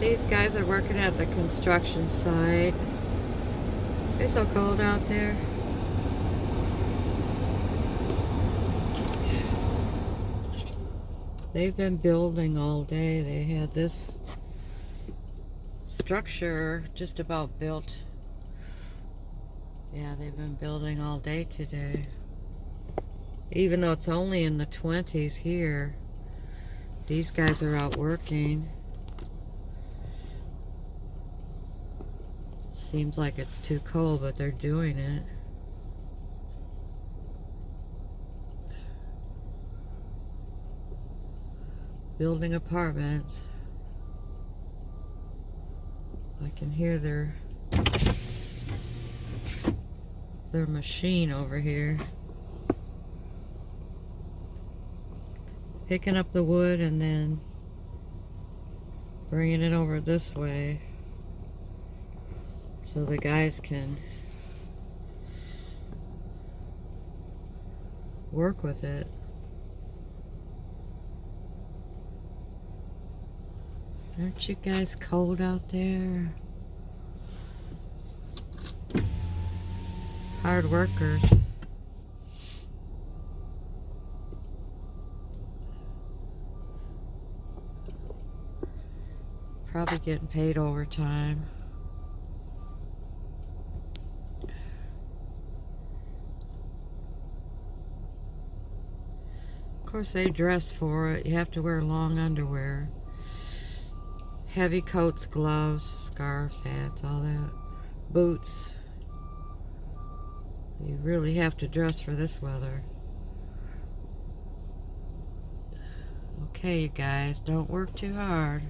These guys are working at the construction site. It's so cold out there. They've been building all day. They had this structure just about built. Yeah, they've been building all day today. Even though it's only in the 20s here, these guys are out working. Seems like it's too cold, but they're doing it. Building apartments. I can hear their machine over here. Picking up the wood and then bringing it over this way so the guys can work with it. Aren't you guys cold out there? Hard workers. Probably getting paid overtime. Of course they dress for it. You have to wear long underwear. Heavy coats, gloves, scarves, hats, all that. Boots. You really have to dress for this weather. Okay, you guys, don't work too hard.